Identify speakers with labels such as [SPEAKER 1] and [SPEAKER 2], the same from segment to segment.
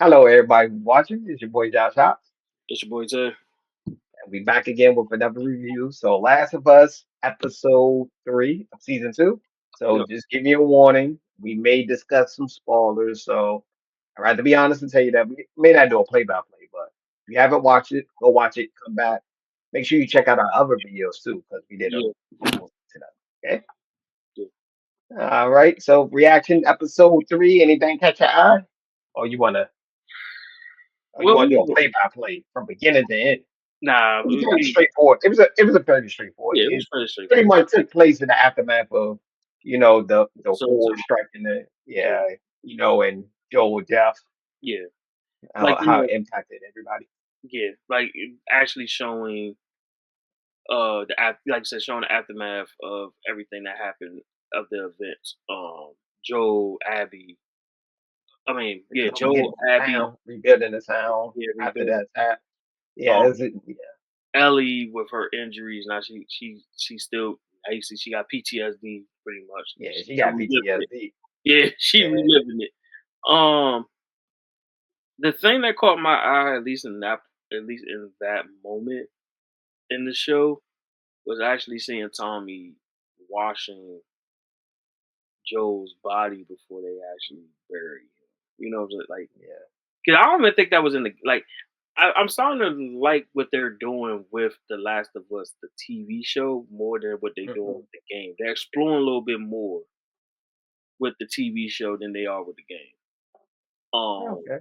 [SPEAKER 1] Hello, everybody who's watching. It's your boy Josh Hops,
[SPEAKER 2] It's your boy Tay.
[SPEAKER 1] and we back again with another review. So, Last of Us, episode 3 of season 2. So,
[SPEAKER 2] Yep.
[SPEAKER 1] just give you a warning. We may discuss some spoilers. So, I'd rather be honest and tell you that we may not do a play-by-play, but if you haven't watched it, go watch it. Come back. Make sure you check out our other videos too, because we did a
[SPEAKER 2] Yeah.
[SPEAKER 1] almost to them. Okay.
[SPEAKER 2] Yeah.
[SPEAKER 1] All right. So, reaction episode 3. Anything catch your eye? Or you
[SPEAKER 2] Well,
[SPEAKER 1] want to do a play-by-play from beginning to end?
[SPEAKER 2] nah,
[SPEAKER 1] It was pretty straightforward. It was a pretty straightforward.
[SPEAKER 2] yeah, it was
[SPEAKER 1] It
[SPEAKER 2] pretty
[SPEAKER 1] pretty
[SPEAKER 2] straightforward.
[SPEAKER 1] much took place in the aftermath of, the
[SPEAKER 2] So,
[SPEAKER 1] war striking the
[SPEAKER 2] yeah,
[SPEAKER 1] and Joel death,
[SPEAKER 2] yeah, like
[SPEAKER 1] how it impacted everybody.
[SPEAKER 2] yeah, like actually showing like I said, showing the aftermath of everything that happened of the events. Joel, Abby. I mean, yeah,
[SPEAKER 1] Them getting
[SPEAKER 2] Joel,
[SPEAKER 1] the
[SPEAKER 2] Abby.
[SPEAKER 1] town, rebuilding the town
[SPEAKER 2] Yeah,
[SPEAKER 1] after
[SPEAKER 2] rebuilding.
[SPEAKER 1] that attack. Yeah,
[SPEAKER 2] Um,
[SPEAKER 1] yeah.
[SPEAKER 2] Ellie with her injuries now, she still basically she got PTSD pretty much.
[SPEAKER 1] Yeah,
[SPEAKER 2] She
[SPEAKER 1] she got
[SPEAKER 2] reliving it.
[SPEAKER 1] PTSD.
[SPEAKER 2] Yeah, she
[SPEAKER 1] Yeah.
[SPEAKER 2] reliving it. Um, The thing that caught my eye, at least in that moment in the show, was actually seeing Tommy washing Joel's body before they actually bury him. You know, like,
[SPEAKER 1] Yeah.
[SPEAKER 2] cause I don't even think that was in the like. I'm starting to like what they're doing with The Last of Us, the TV show, more than what they're doing
[SPEAKER 1] Hmm.
[SPEAKER 2] with the game. They're exploring a little bit more with the TV show than they are with the game.
[SPEAKER 1] Okay.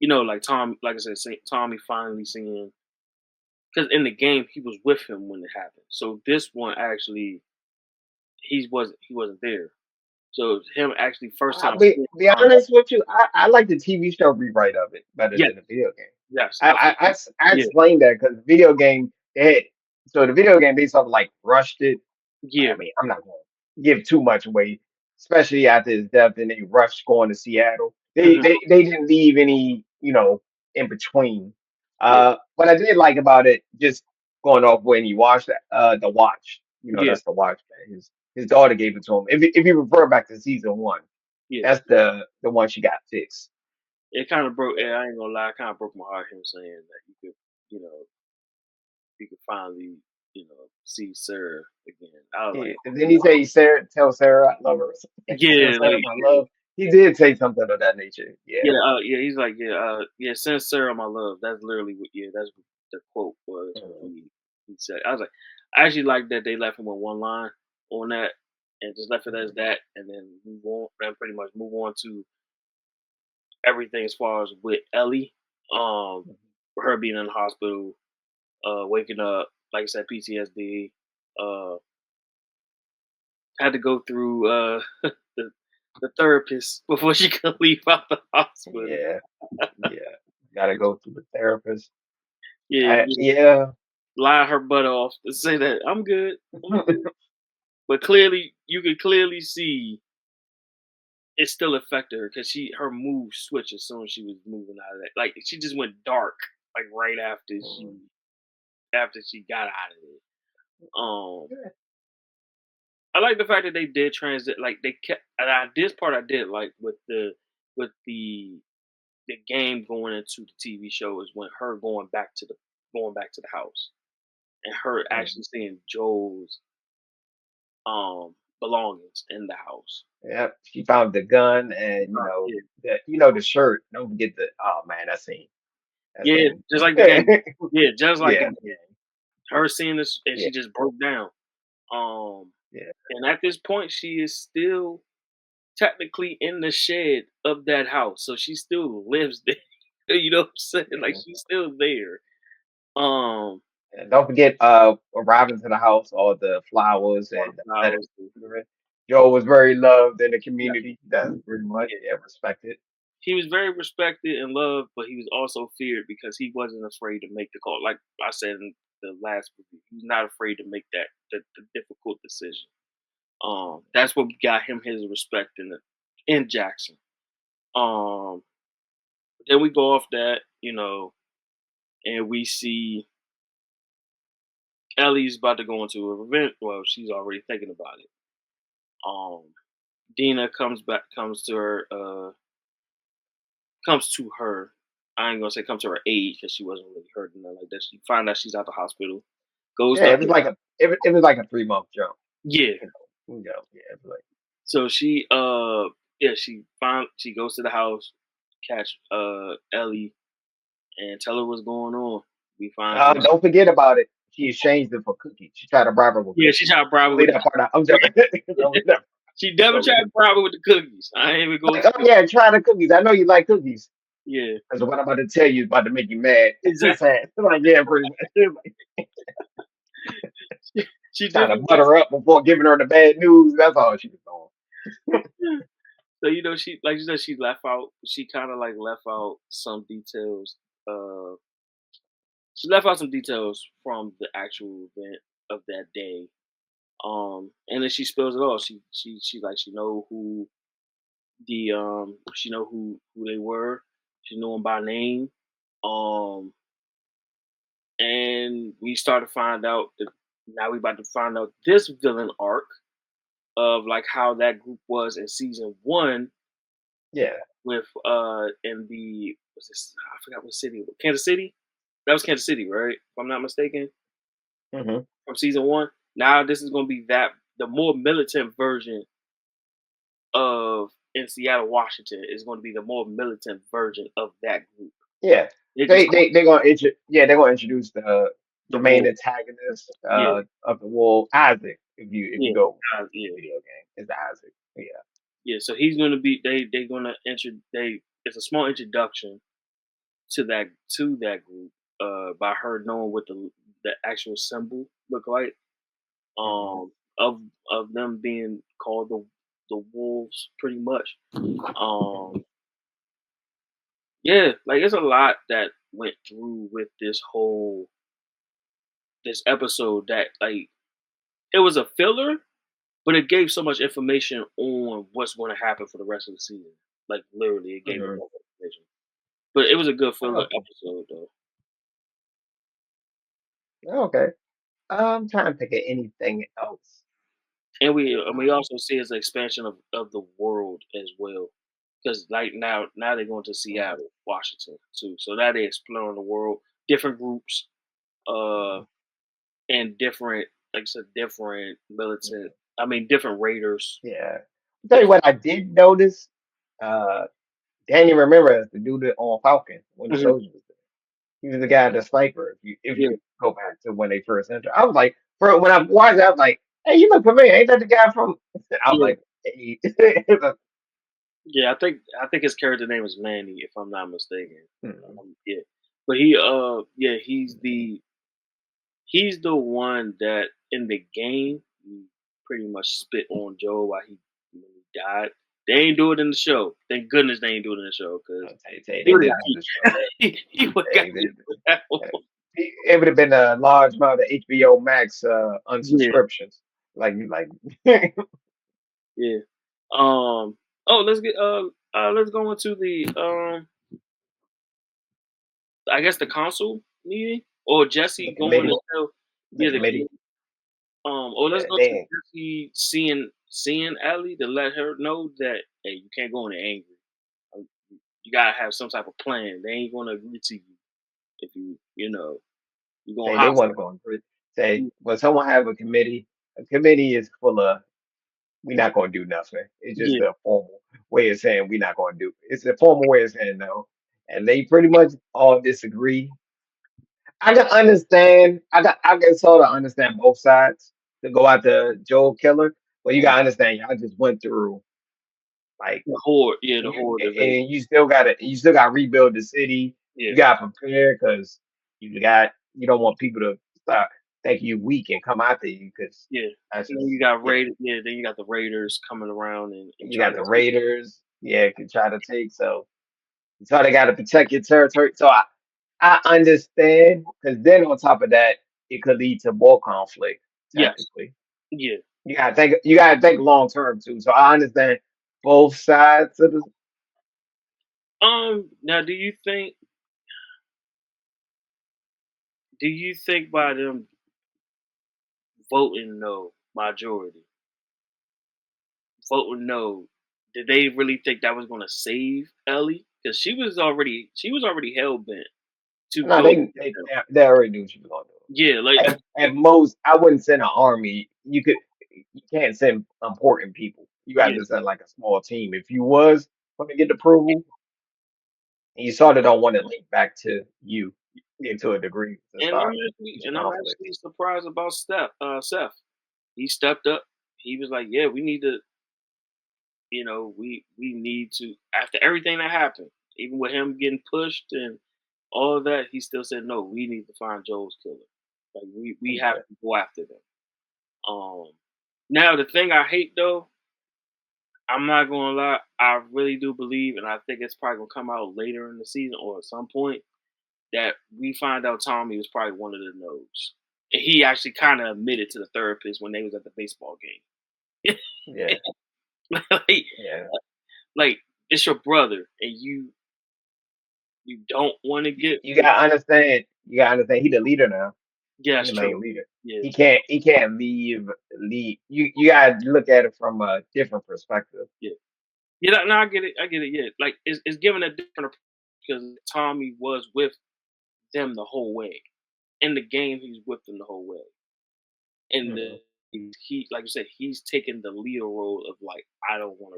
[SPEAKER 2] Like like I said, Tommy finally seeing because in the game he was with him when it happened. So this one actually he wasn't there. So it's him actually first
[SPEAKER 1] I'll
[SPEAKER 2] time
[SPEAKER 1] be
[SPEAKER 2] seeing
[SPEAKER 1] be
[SPEAKER 2] Tommy.
[SPEAKER 1] honest with you. I like the TV show rewrite of it better
[SPEAKER 2] Yes,
[SPEAKER 1] than the video game.
[SPEAKER 2] yes,
[SPEAKER 1] I I, I, s- I
[SPEAKER 2] yeah,
[SPEAKER 1] explained that because video game so the video game they sort of like rushed it.
[SPEAKER 2] yeah,
[SPEAKER 1] I mean, I'm not going to give too much away, especially after his death, and they rushed going to Seattle. They
[SPEAKER 2] hmm,
[SPEAKER 1] they they didn't leave any in between.
[SPEAKER 2] yeah,
[SPEAKER 1] What I did like about it, just going off when you watched the watch,
[SPEAKER 2] yeah,
[SPEAKER 1] that's the watch man. His daughter gave it to him. If you refer back to season 1,
[SPEAKER 2] yeah.
[SPEAKER 1] that's the one she got fixed.
[SPEAKER 2] It kind of broke.
[SPEAKER 1] Yeah.
[SPEAKER 2] Yeah, I ain't gonna lie. It kind of broke my heart him saying that you know, you could finally, see Sarah again. I was like,
[SPEAKER 1] Yeah. And then he say, Sarah, tell Sarah I love her. Tell
[SPEAKER 2] yeah,
[SPEAKER 1] Sarah
[SPEAKER 2] like,
[SPEAKER 1] my love. He did say something of that nature. Yeah.
[SPEAKER 2] yeah. He's like, yeah. Send Sarah my love. That's literally what. Yeah, that's what the quote was when
[SPEAKER 1] Mhm.
[SPEAKER 2] he said. I was like, I actually like that they left him with one line on that, and just left it as that, and then move on. And pretty much move on to everything as far as with Ellie, um, her being in the hospital, waking up, like I said, PTSD. Uh, had to go through the the therapist before she could leave out the hospital.
[SPEAKER 1] Yeah. Yeah. Gotta go through the therapist.
[SPEAKER 2] Yeah, just
[SPEAKER 1] Yeah.
[SPEAKER 2] lie her butt off to say that I'm good, I'm good. But clearly, you could clearly see it still affected her because her mood switched as soon as she was moving out of that. Like she just went dark, like right after she got out of it. Um, I like the fact that they did transit, like they kept. And this part I did like with the game going into the TV show is when her going back to the house and her
[SPEAKER 1] Mhm.
[SPEAKER 2] actually seeing Joel's belongings in the house.
[SPEAKER 1] Yep. She found the gun and
[SPEAKER 2] Yeah,
[SPEAKER 1] the shirt. Don't forget the oh man, that scene. That
[SPEAKER 2] yeah,
[SPEAKER 1] scene.
[SPEAKER 2] just like the game. Yeah, just like the
[SPEAKER 1] Yeah.
[SPEAKER 2] game. Her seeing this and
[SPEAKER 1] Yeah.
[SPEAKER 2] she just broke down. Um,
[SPEAKER 1] Yeah.
[SPEAKER 2] and at this point, she is still technically in the shed of that house, so she still lives there. You know what I'm saying? Like
[SPEAKER 1] Yeah.
[SPEAKER 2] she's still there. Um,
[SPEAKER 1] And don't forget arriving to the house, all the flowers
[SPEAKER 2] all the
[SPEAKER 1] and the
[SPEAKER 2] flowers.
[SPEAKER 1] letters. Joe was very loved in the
[SPEAKER 2] Yeah,
[SPEAKER 1] community. That's pretty much
[SPEAKER 2] yeah.
[SPEAKER 1] respected.
[SPEAKER 2] He was very respected and loved, but he was also feared because he wasn't afraid to make the call. Like I said in the last review, he was not afraid to make the difficult decision. That's what got him his respect in Jackson. Um, then we go off that, and we see Ellie's about to go into a revenge. Well, she's already thinking about it. Um, Dina comes to her, comes to her. I ain't gonna say come to her aid because she wasn't really hurting nothing like that. She find out she's at the hospital. Goes
[SPEAKER 1] Yeah,
[SPEAKER 2] to
[SPEAKER 1] it was like it was like a 3 month jump.
[SPEAKER 2] yeah.
[SPEAKER 1] Yeah, it was like
[SPEAKER 2] So she goes to the house, catch Ellie and tell her what's going on. We find out
[SPEAKER 1] don't forget about it. She exchanged it for cookies. She tried to bribe her with
[SPEAKER 2] yeah, she
[SPEAKER 1] cookies.
[SPEAKER 2] tried to bribe her
[SPEAKER 1] Don't
[SPEAKER 2] with
[SPEAKER 1] leave
[SPEAKER 2] the
[SPEAKER 1] that part out. I'm
[SPEAKER 2] yeah.
[SPEAKER 1] joking. Don't leave that.
[SPEAKER 2] She definitely
[SPEAKER 1] Don't leave
[SPEAKER 2] tried to bribe her with the cookies. I ain't even gonna
[SPEAKER 1] Like, oh
[SPEAKER 2] say
[SPEAKER 1] yeah, try the cookies. I know you like cookies.
[SPEAKER 2] yeah.
[SPEAKER 1] Because what I'm about to tell you is about to make you mad.
[SPEAKER 2] Exactly.
[SPEAKER 1] Sad. Like, yeah, pretty much. Like,
[SPEAKER 2] She
[SPEAKER 1] trying to
[SPEAKER 2] definitely
[SPEAKER 1] butter her up before giving her the bad news. That's all she was doing.
[SPEAKER 2] so she like you said she left out she kinda like left out some details. Uh she left out some details from the actual event of that day. And then she spills it all. She like she know who they were. She knew them by name. Um and we start to find out that now we about to find out this villain arc of like how that group was in season one
[SPEAKER 1] Yeah.
[SPEAKER 2] with in the what's this I forgot what city Kansas City? That was Kansas City, right? If I'm not mistaken.
[SPEAKER 1] Hmm.
[SPEAKER 2] From season one. Now this is gonna be the more militant version of in Seattle, Washington is going to be the more militant version of that group.
[SPEAKER 1] Yeah.
[SPEAKER 2] They just call
[SPEAKER 1] They're gonna introduce the
[SPEAKER 2] the
[SPEAKER 1] main
[SPEAKER 2] war.
[SPEAKER 1] antagonist
[SPEAKER 2] Yeah,
[SPEAKER 1] of the war, Isaac. If you
[SPEAKER 2] yeah,
[SPEAKER 1] go in the
[SPEAKER 2] yeah,
[SPEAKER 1] video game, it's Isaac. Yeah.
[SPEAKER 2] yeah. So he's going to be they're going to they it's a small introduction to that group by her knowing what the actual symbol look like
[SPEAKER 1] Hmm.
[SPEAKER 2] um of them being called the wolves pretty much.
[SPEAKER 1] Hmm.
[SPEAKER 2] Um yeah, like it's a lot that went through with this episode that like it was a filler, but it gave so much information on what's going to happen for the rest of the season. Like literally, it gave a
[SPEAKER 1] Hmm.
[SPEAKER 2] lot of information. But it was a good filler
[SPEAKER 1] Okay.
[SPEAKER 2] episode though.
[SPEAKER 1] Okay. I'm trying to think of anything else.
[SPEAKER 2] And we
[SPEAKER 1] Um,
[SPEAKER 2] also see as an expansion of the world as well. Because like now they're going to
[SPEAKER 1] mhm,
[SPEAKER 2] Seattle, Washington too. So now they're exploring the world, different groups, uh,
[SPEAKER 1] mhm,
[SPEAKER 2] and different like I said, different militant.
[SPEAKER 1] mhm.
[SPEAKER 2] I mean, different raiders,
[SPEAKER 1] Yeah. I'll tell you
[SPEAKER 2] different.
[SPEAKER 1] what I did notice. Uh, Daniel Ramirez, the dude that on Falcon, when the
[SPEAKER 2] Mhm.
[SPEAKER 1] soldier was there. He was the guy, the sniper. If
[SPEAKER 2] Yeah,
[SPEAKER 1] you go back to when they first entered, I was like, when I watched it, I was like, hey, you look familiar. Ain't that the guy from? I was
[SPEAKER 2] yeah.
[SPEAKER 1] like, hey.
[SPEAKER 2] Yeah, I think his character name is Manny, if I'm not mistaken.
[SPEAKER 1] Mhm,
[SPEAKER 2] Yeah, but yeah he's the one that in the game he pretty much spit on Joe while when he died. They ain't do it in the show. Thank goodness they ain't do it in the show because
[SPEAKER 1] I'll tell you,
[SPEAKER 2] he
[SPEAKER 1] they
[SPEAKER 2] would have
[SPEAKER 1] did
[SPEAKER 2] got
[SPEAKER 1] not destroy
[SPEAKER 2] beat.
[SPEAKER 1] that.
[SPEAKER 2] He would have got
[SPEAKER 1] They
[SPEAKER 2] beat
[SPEAKER 1] did.
[SPEAKER 2] for that one.
[SPEAKER 1] It would have been a large amount of HBO Max
[SPEAKER 2] Yeah,
[SPEAKER 1] unsubscriptions. Like
[SPEAKER 2] yeah. Oh, let's go into the I guess the council meeting or
[SPEAKER 1] the
[SPEAKER 2] Jesse going to
[SPEAKER 1] committee,
[SPEAKER 2] tell
[SPEAKER 1] the
[SPEAKER 2] yeah the
[SPEAKER 1] committee.
[SPEAKER 2] or let's
[SPEAKER 1] Yeah,
[SPEAKER 2] go to
[SPEAKER 1] they
[SPEAKER 2] Jesse seeing Ellie to let her know that hey you can't go in there angry. Um, You gotta have some type of plan. They ain't gonna agree to you if you going
[SPEAKER 1] they want
[SPEAKER 2] hostile.
[SPEAKER 1] to go and say, well, someone have a committee. A committee is full of we're not going to do nothing. It's just
[SPEAKER 2] Yeah,
[SPEAKER 1] a formal way of saying we're not going to do. It's a formal way of saying no, and they pretty much all disagree. I can understand. I can sort of understand both sides to go after Joel Killer, but you
[SPEAKER 2] um,
[SPEAKER 1] gotta understand y'all just went through like
[SPEAKER 2] the horde invasion.
[SPEAKER 1] and you still got to rebuild the city. You
[SPEAKER 2] Yeah,
[SPEAKER 1] got to prepare because you don't want people to start thinking you weak and come after you because
[SPEAKER 2] yeah.
[SPEAKER 1] that's
[SPEAKER 2] And then
[SPEAKER 1] just
[SPEAKER 2] you got
[SPEAKER 1] yeah.
[SPEAKER 2] raiders. Yeah, then you got the raiders coming around and
[SPEAKER 1] You
[SPEAKER 2] trying
[SPEAKER 1] got
[SPEAKER 2] to
[SPEAKER 1] the
[SPEAKER 2] take.
[SPEAKER 1] Raiders, yeah, can try to take so they got to protect your territory. So I understand because then on top of that, it could lead to more conflict.
[SPEAKER 2] Yes.
[SPEAKER 1] Technically,
[SPEAKER 2] Yeah.
[SPEAKER 1] you gotta think long term too. So I understand both sides of the
[SPEAKER 2] Now, do you think by them voting no majority voting no did they really think that was gonna save Ellie? Because she was already hell bent to
[SPEAKER 1] No,
[SPEAKER 2] go with him.
[SPEAKER 1] they already knew what she was gonna
[SPEAKER 2] Yeah, like
[SPEAKER 1] do. At most, I wouldn't send an army. You can't send important people. You got
[SPEAKER 2] yeah,
[SPEAKER 1] to send like a small team. If you was going to get approval, and you sort of don't want to link back to you, to a degree to start future
[SPEAKER 2] I'm
[SPEAKER 1] conflicts.
[SPEAKER 2] actually surprised about Seth. He stepped up. He was like, "Yeah, we need to, we need to." After everything that happened, even with him getting pushed and all of that, he still said, "No, we need to find Joel's killer. Like we have
[SPEAKER 1] Yeah,
[SPEAKER 2] to go after them." Um, Now the thing I hate though, I'm not gonna lie, I really do believe, and I think it's probably gonna come out later in the season or at some point that we find out Tommy was probably one of the nodes. And he actually kind of admitted to the therapist when they was at the baseball game.
[SPEAKER 1] yeah,
[SPEAKER 2] like,
[SPEAKER 1] yeah.
[SPEAKER 2] like it's your brother, and you don't want to get.
[SPEAKER 1] You gotta understand. You gotta understand. He the leader now.
[SPEAKER 2] Yeah,
[SPEAKER 1] He
[SPEAKER 2] that's
[SPEAKER 1] the
[SPEAKER 2] true.
[SPEAKER 1] main leader.
[SPEAKER 2] Yeah,
[SPEAKER 1] He can't leave. You gotta look at it from a different perspective.
[SPEAKER 2] yeah, yeah. No, I get it. I get it. Yeah, like it's given a different approach because Tommy was with them the whole way. In the game, he was with them the whole way. And
[SPEAKER 1] Mhm.
[SPEAKER 2] he, like you said, he's taking the leader role of like, I don't want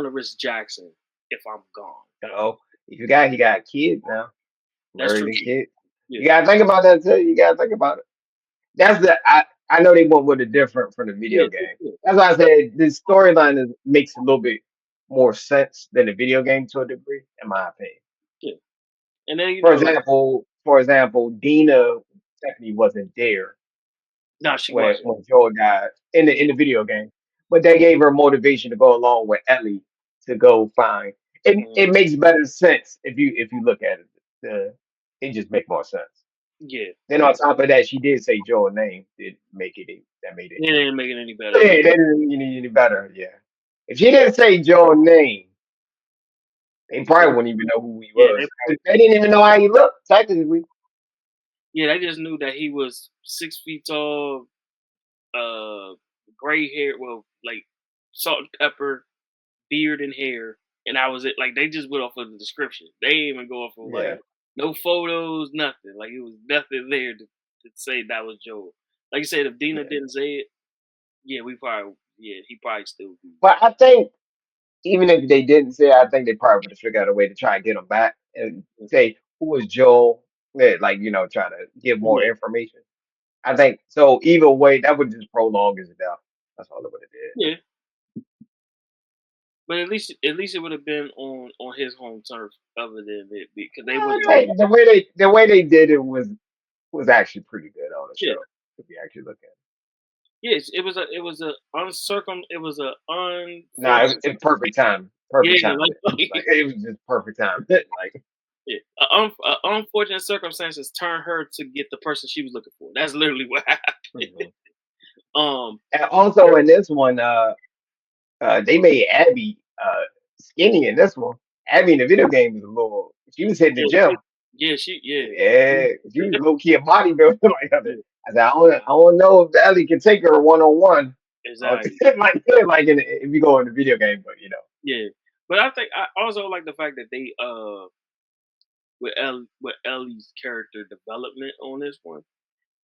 [SPEAKER 2] to risk Jackson if I'm gone.
[SPEAKER 1] So if he got kids now,
[SPEAKER 2] That's
[SPEAKER 1] married
[SPEAKER 2] true.
[SPEAKER 1] and kids.
[SPEAKER 2] Yeah,
[SPEAKER 1] You gotta think about that too. You gotta think about it. That's the I know they went with it different from the
[SPEAKER 2] yeah,
[SPEAKER 1] video game.
[SPEAKER 2] yeah,
[SPEAKER 1] That's why I said the storyline makes a little bit more sense than the video game to a degree, in my opinion.
[SPEAKER 2] yeah. And then like,
[SPEAKER 1] For example, Dina Stephanie wasn't there
[SPEAKER 2] no, she wasn't.
[SPEAKER 1] when Joel died in the video game, but they gave her motivation to go along with Ellie to go find.
[SPEAKER 2] Mhm.
[SPEAKER 1] It makes better sense if you look at it. It just make more sense.
[SPEAKER 2] Yeah,
[SPEAKER 1] Then on top of that, she did say Joel's name. That made it
[SPEAKER 2] it
[SPEAKER 1] even.
[SPEAKER 2] didn't make it any better.
[SPEAKER 1] Yeah,
[SPEAKER 2] Yeah,
[SPEAKER 1] that didn't make it any better. Yeah. If she didn't say Joel's name, they
[SPEAKER 2] they,
[SPEAKER 1] probably wouldn't even know who he
[SPEAKER 2] yeah, they
[SPEAKER 1] was.
[SPEAKER 2] probably,
[SPEAKER 1] They didn't even know how he looked, technically.
[SPEAKER 2] yeah, they just knew that he was 6 feet tall, uh, gray hair, well, like salt and pepper, beard and hair, and that was it. Like they just went off of the description. They didn't even go off of
[SPEAKER 1] Yeah.
[SPEAKER 2] like no photos, nothing. Like it was nothing there to say that was Joel. Like you said, if Dina
[SPEAKER 1] Yeah.
[SPEAKER 2] didn't say it, yeah, he probably still be.
[SPEAKER 1] But I think even if they didn't say it, I think they probably would have figured out a way to try and get him back and say who was Joel. Yeah, like, try to give more
[SPEAKER 2] Yeah,
[SPEAKER 1] information. I think so. Either way, that would just prolong his death. That's all it would have did.
[SPEAKER 2] yeah. But at least it would have been on his home turf, other than it, because they
[SPEAKER 1] I
[SPEAKER 2] wouldn't have.
[SPEAKER 1] think the way they did it was actually pretty good on the
[SPEAKER 2] Yeah,
[SPEAKER 1] show. If you actually look at it.
[SPEAKER 2] yes, it was a
[SPEAKER 1] Nah,
[SPEAKER 2] unfortunate.
[SPEAKER 1] it's perfect time.
[SPEAKER 2] Yeah,
[SPEAKER 1] Perfect time.
[SPEAKER 2] like,
[SPEAKER 1] Like it was just perfect time. Like
[SPEAKER 2] yeah, unfortunate circumstances turned her to get the person she was looking for. That's literally what happened.
[SPEAKER 1] mhm.
[SPEAKER 2] Um,
[SPEAKER 1] And also in this one, they made Abby skinny in this one. Abby in the video game was a little. She was hitting the
[SPEAKER 2] yeah,
[SPEAKER 1] gym.
[SPEAKER 2] yeah,
[SPEAKER 1] Yeah, she was low key a bodybuilder. Like
[SPEAKER 2] yeah,
[SPEAKER 1] I said, I don't know if Ellie can take her 1 on 1.
[SPEAKER 2] exactly,
[SPEAKER 1] Like if you go in the video game, but
[SPEAKER 2] yeah. But I think I also like the fact that they with Ellie's character development on this one,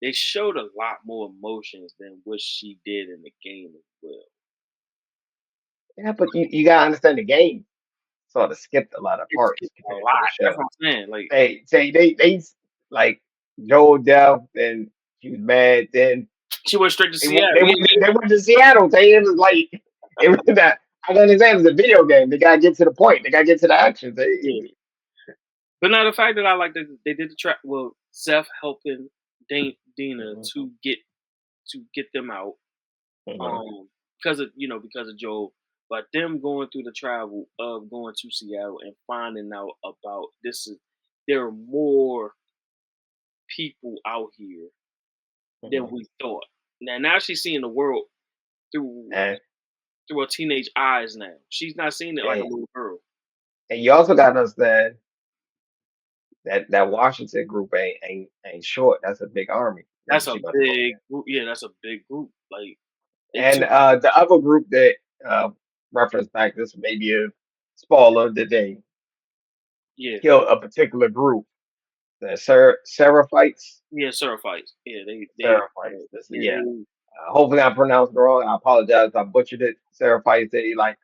[SPEAKER 2] they showed a lot more emotions than what she did in the game as well.
[SPEAKER 1] yeah, but you gotta understand the game. Sort of skipped a lot of
[SPEAKER 2] It's
[SPEAKER 1] parts
[SPEAKER 2] a
[SPEAKER 1] compared to the
[SPEAKER 2] lot. That's
[SPEAKER 1] show.
[SPEAKER 2] what I'm saying. Like,
[SPEAKER 1] Like Joel death, and she was mad. Then
[SPEAKER 2] she went straight to
[SPEAKER 1] they went
[SPEAKER 2] Seattle. Yeah,
[SPEAKER 1] they went to Seattle. It was like it was that. I don't understand. It's a video game. They gotta get to the point. They gotta get to the action.
[SPEAKER 2] yeah. But now the fact that I like that they did the track. Well, Seth helping Dina
[SPEAKER 1] Mhm,
[SPEAKER 2] to get them out.
[SPEAKER 1] mhm.
[SPEAKER 2] Because of Joel. But them going through the travel of going to Seattle and finding out about there are more people out here than
[SPEAKER 1] Mhm.
[SPEAKER 2] we thought. Now she's seeing the world through
[SPEAKER 1] And,
[SPEAKER 2] through her teenage eyes now. She's not seeing it like a
[SPEAKER 1] and
[SPEAKER 2] little girl.
[SPEAKER 1] and you also got to understand that Washington group ain't short. That's a big army that
[SPEAKER 2] That's a
[SPEAKER 1] she about to go
[SPEAKER 2] big
[SPEAKER 1] against.
[SPEAKER 2] group. Yeah, that's a big group. Like they
[SPEAKER 1] And
[SPEAKER 2] took
[SPEAKER 1] the other group that uh reference back. This may be a spoiler that they
[SPEAKER 2] Yeah,
[SPEAKER 1] kill a particular group, the Seraphites.
[SPEAKER 2] yeah, Seraphites. Yeah,
[SPEAKER 1] Seraphites. This,
[SPEAKER 2] yeah,
[SPEAKER 1] yeah. Hopefully I pronounced it wrong. I apologize if I butchered it. Seraphites. They like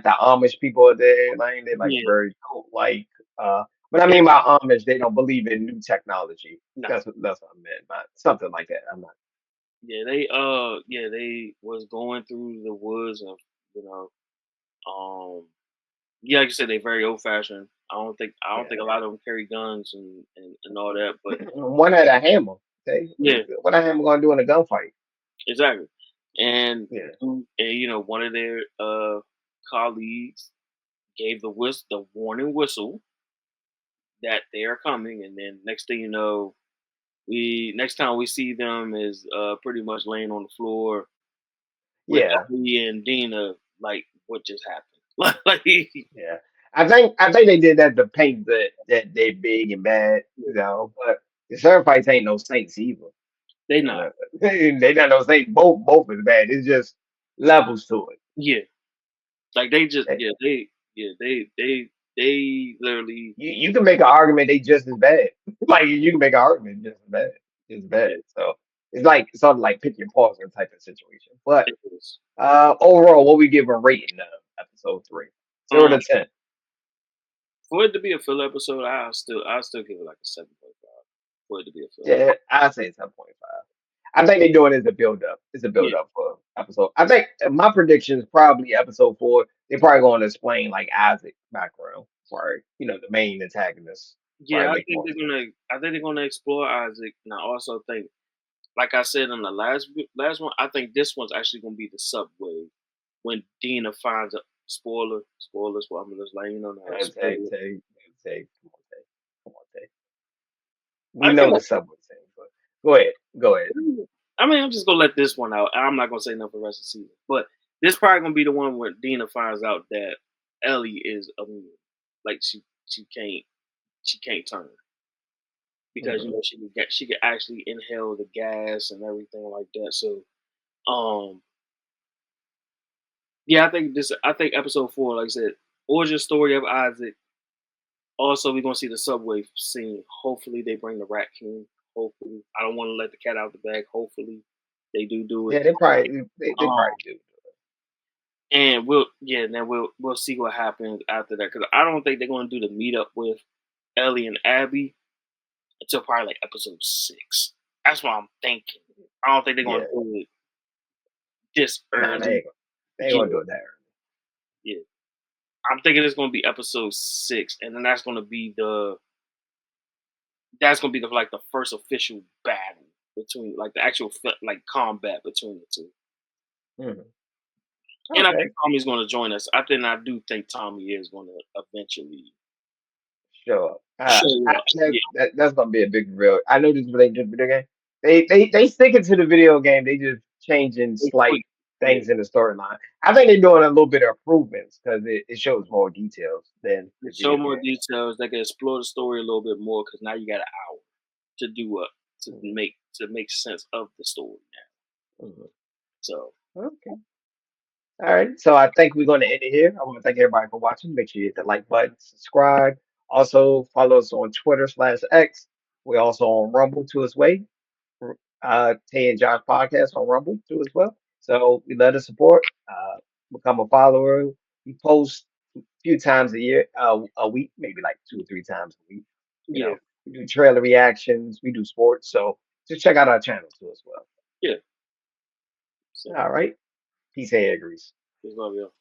[SPEAKER 1] the Amish people there. Like they like
[SPEAKER 2] yeah,
[SPEAKER 1] very cool. Like but I
[SPEAKER 2] yeah,
[SPEAKER 1] mean by Amish, they don't believe in new technology.
[SPEAKER 2] nah,
[SPEAKER 1] That's what I meant. But something like that. I'm not.
[SPEAKER 2] yeah, they was going through the woods and you know, yeah, like you said, they very old fashioned. I don't think a
[SPEAKER 1] Yeah.
[SPEAKER 2] lot of them carry guns and all that, but
[SPEAKER 1] One had a hammer. Okay,
[SPEAKER 2] yeah,
[SPEAKER 1] what a hammer gonna do in a gunfight?
[SPEAKER 2] exactly. And
[SPEAKER 1] Yeah,
[SPEAKER 2] you know, one of their colleagues gave the warning whistle that they are coming, and then next thing you know, we next time we see them is pretty much laying on the floor with
[SPEAKER 1] yeah,
[SPEAKER 2] Ellie and Dina. Like, what just happened? like,
[SPEAKER 1] yeah. I think they did that to paint that they big and bad, But the Seraphites ain't no saints either.
[SPEAKER 2] they
[SPEAKER 1] You
[SPEAKER 2] not.
[SPEAKER 1] know, they not no saints. Both is bad. It's just levels to it.
[SPEAKER 2] Yeah, like they just
[SPEAKER 1] They-
[SPEAKER 2] yeah they literally
[SPEAKER 1] you can make an argument they just as bad. Like you can make an argument just as bad, just bad.
[SPEAKER 2] yeah,
[SPEAKER 1] So it's like sort of like pick your poison type of situation. But
[SPEAKER 2] it was.
[SPEAKER 1] overall, what we give a rating of episode 3, 0 to 10.
[SPEAKER 2] For it to be a full episode, I still give it like a 7.5. For it to be a full episode.
[SPEAKER 1] Yeah, I'd say 7.5. I think they're doing it as a build up. It's a build
[SPEAKER 2] Yeah,
[SPEAKER 1] up for episode. I think my prediction is probably episode 4. They're probably going to explain like Isaac background, or the main antagonist.
[SPEAKER 2] yeah.
[SPEAKER 1] Probably make more sense.
[SPEAKER 2] I think they're gonna explore Isaac, and I also think, like I said in the last one, I think this one's actually gonna be the subway when Dina finds a spoilers. Well, I'm just letting you know now.
[SPEAKER 1] Tay,
[SPEAKER 2] Spoiler.
[SPEAKER 1] Tay, Tay, come on, Tay, come on, Tay. We
[SPEAKER 2] I can
[SPEAKER 1] know the
[SPEAKER 2] let.
[SPEAKER 1] subway thing, but go ahead, go ahead.
[SPEAKER 2] I mean, I'm just gonna let this one out. I'm not gonna say nothing for the rest of the season, but this probably gonna be the one where Dina finds out that Ellie is immune. Like she can't she can't turn because you
[SPEAKER 1] Mhm.
[SPEAKER 2] know she can actually inhale the gas and everything like that. So um yeah, I think episode 4, like I said, origin story of Isaac. Also, we're gonna see the subway scene. Hopefully, they bring the Rat King. Hopefully, I don't want to let the cat out the bag. Hopefully, they do it.
[SPEAKER 1] Yeah, they
[SPEAKER 2] Um,
[SPEAKER 1] probably do.
[SPEAKER 2] and then we'll see what happens after that because I don't think they're gonna do the meetup with Ellie and Abby until probably like episode 6. That's what I'm thinking. I don't think they're
[SPEAKER 1] Yeah,
[SPEAKER 2] gonna do it this
[SPEAKER 1] nah,
[SPEAKER 2] early.
[SPEAKER 1] they ain't
[SPEAKER 2] Yeah,
[SPEAKER 1] gonna do it that
[SPEAKER 2] yeah. I'm thinking it's gonna be episode 6, and then that's gonna be like the first official battle between like the actual like combat between the two.
[SPEAKER 1] early.
[SPEAKER 2] And I think
[SPEAKER 1] Okay.
[SPEAKER 2] Tommy's gonna join us. I do think Tommy is gonna eventually
[SPEAKER 1] Sure.
[SPEAKER 2] show up. Yeah,
[SPEAKER 1] That's gonna be a big reveal. I know this ain't just video game. They sticking to the video game. They just changing
[SPEAKER 2] they
[SPEAKER 1] slight
[SPEAKER 2] quick. Yeah,
[SPEAKER 1] things in the storyline. I think they're doing a little bit of improvements because it shows more details than
[SPEAKER 2] they
[SPEAKER 1] the
[SPEAKER 2] show
[SPEAKER 1] video
[SPEAKER 2] more
[SPEAKER 1] game.
[SPEAKER 2] details. They can explore the story a little bit more because now you got an hour to do up
[SPEAKER 1] Mhm,
[SPEAKER 2] to make sense of the story now.
[SPEAKER 1] mhm.
[SPEAKER 2] So
[SPEAKER 1] Okay. All right. So I think we're going to end it here. I want to thank everybody for watching. Make sure you hit the like button, subscribe. Also follow us on Twitter/X. We're also on Rumble too as well. Tay and Josh podcast on Rumble too as well. So we love the support. Become a follower. We post a few times a week, maybe like 2 or 3 times a week. You
[SPEAKER 2] yeah,
[SPEAKER 1] know, we do trailer reactions. We do sports. So just check out our channel too as well.
[SPEAKER 2] yeah. So
[SPEAKER 1] All right. Peace, hey, agrees.
[SPEAKER 2] just love you.